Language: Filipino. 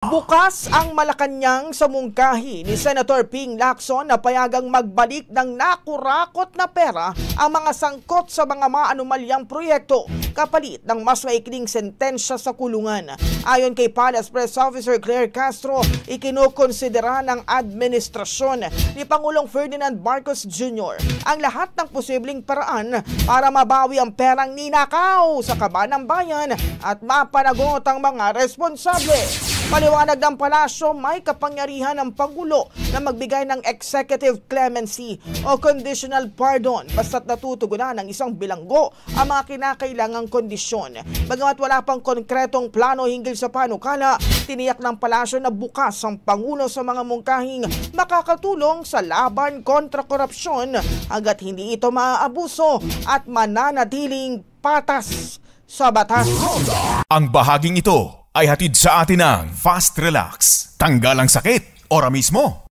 Bukas ang Malacanang sa mungkahi ni Senator Ping Lacson na payagang magbalik ng nakurakot na pera ang mga sangkot sa mga maanumalyang proyekto kapalit ng mas maikling sentensya sa kulungan. Ayon kay Palace Press Officer Claire Castro, ikinukonsidera ng administrasyon ni Pangulong Ferdinand Marcos Jr. ang lahat ng posibleng paraan para mabawi ang perang ninakaw sa kaban ng bayan at mapanagot ang mga responsable. Paliwanag ng palasyo, may kapangyarihan ng Pangulo na magbigay ng executive clemency o conditional pardon basta't natutugunan ng isang bilanggo ang mga kinakailangang kondisyon. Bagamat wala pang konkretong plano hinggil sa panukala, tiniyak ng palasyo na bukas ang Pangulo sa mga mungkahing makakatulong sa laban kontra korupsyon hanggat hindi ito maaabuso at mananatiling patas sa batas. Ang bahaging ito ay hatid sa atin ng Fast Relax. Tanggal ang sakit, ora mismo.